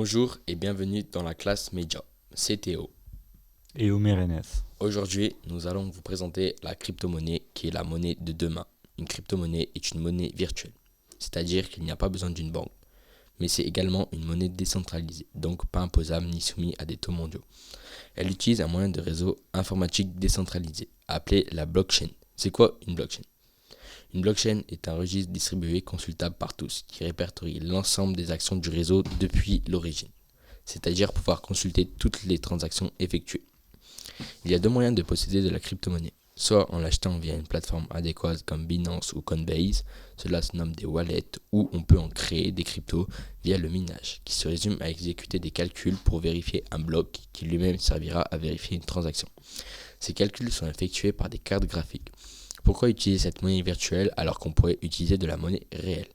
Bonjour et bienvenue dans la classe Média. C'est Théo. Et Omer. Aujourd'hui, nous allons vous présenter la crypto-monnaie qui est la monnaie de demain. Une crypto-monnaie est une monnaie virtuelle, c'est-à-dire qu'il n'y a pas besoin d'une banque. Mais c'est également une monnaie décentralisée, donc pas imposable ni soumise à des taux mondiaux. Elle utilise un moyen de réseau informatique décentralisé, appelé la blockchain. C'est quoi une blockchain? Une blockchain est un registre distribué consultable par tous qui répertorie l'ensemble des actions du réseau depuis l'origine, c'est-à-dire pouvoir consulter toutes les transactions effectuées. Il y a deux moyens de posséder de la crypto-monnaie, soit en l'achetant via une plateforme adéquate comme Binance ou Coinbase, cela se nomme des wallets, ou on peut en créer des cryptos via le minage, qui se résume à exécuter des calculs pour vérifier un bloc qui lui-même servira à vérifier une transaction. Ces calculs sont effectués par des cartes graphiques. Pourquoi utiliser cette monnaie virtuelle alors qu'on pourrait utiliser de la monnaie réelle?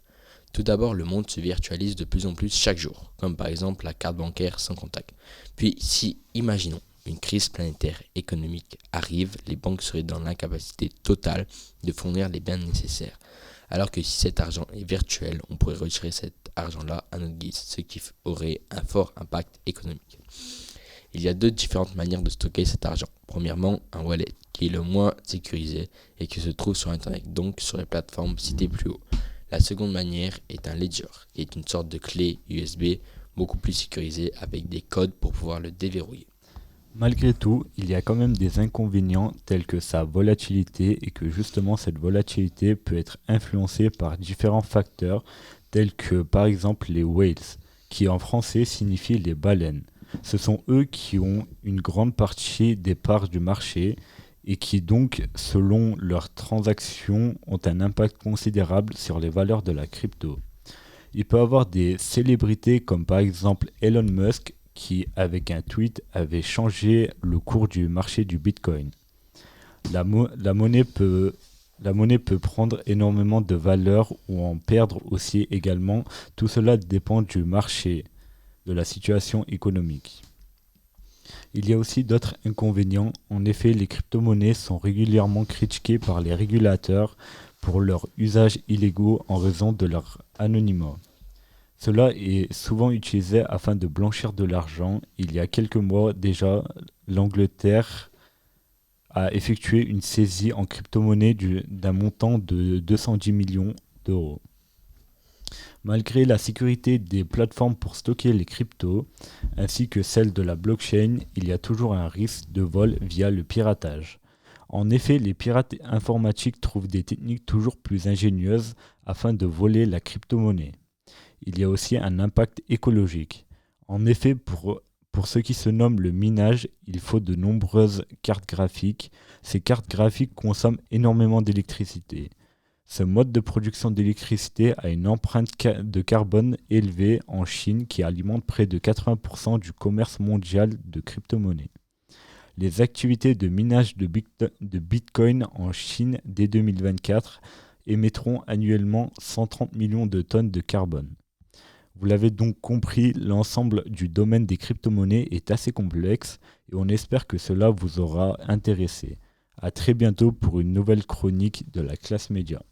Tout d'abord, le monde se virtualise de plus en plus chaque jour, comme par exemple la carte bancaire sans contact. Puis, si, imaginons, une crise planétaire économique arrive, les banques seraient dans l'incapacité totale de fournir les biens nécessaires. Alors que si cet argent est virtuel, on pourrait retirer cet argent-là à notre guise, ce qui aurait un fort impact économique. Il y a deux différentes manières de stocker cet argent. Premièrement, un wallet, qui est le moins sécurisé et qui se trouve sur Internet, donc sur les plateformes citées plus haut. La seconde manière est un ledger, qui est une sorte de clé USB beaucoup plus sécurisée avec des codes pour pouvoir le déverrouiller. Malgré tout, il y a quand même des inconvénients tels que sa volatilité et que justement cette volatilité peut être influencée par différents facteurs tels que par exemple les whales, qui en français signifie les baleines. Ce sont eux qui ont une grande partie des parts du marché et qui donc, selon leurs transactions, ont un impact considérable sur les valeurs de la crypto. Il peut y avoir des célébrités comme par exemple Elon Musk qui, avec un tweet, avait changé le cours du marché du Bitcoin. La monnaie peut prendre énormément de valeur ou en perdre aussi également. Tout cela dépend du marché, de la situation économique. Il y a aussi d'autres inconvénients. En effet, les crypto-monnaies sont régulièrement critiquées par les régulateurs pour leur usage illégaux en raison de leur anonymat. Cela est souvent utilisé afin de blanchir de l'argent. Il y a quelques mois déjà, l'Angleterre a effectué une saisie en crypto-monnaie d'un montant de 210 millions d'euros. Malgré la sécurité des plateformes pour stocker les cryptos, ainsi que celle de la blockchain, il y a toujours un risque de vol via le piratage. En effet, les pirates informatiques trouvent des techniques toujours plus ingénieuses afin de voler la crypto-monnaie. Il y a aussi un impact écologique. En effet, pour ce qui se nomme le minage, il faut de nombreuses cartes graphiques. Ces cartes graphiques consomment énormément d'électricité. Ce mode de production d'électricité a une empreinte de carbone élevée en Chine qui alimente près de 80% du commerce mondial de crypto-monnaies. Les activités de minage de Bitcoin en Chine dès 2024 émettront annuellement 130 millions de tonnes de carbone. Vous l'avez donc compris, l'ensemble du domaine des crypto-monnaies est assez complexe et on espère que cela vous aura intéressé. À très bientôt pour une nouvelle chronique de la classe média.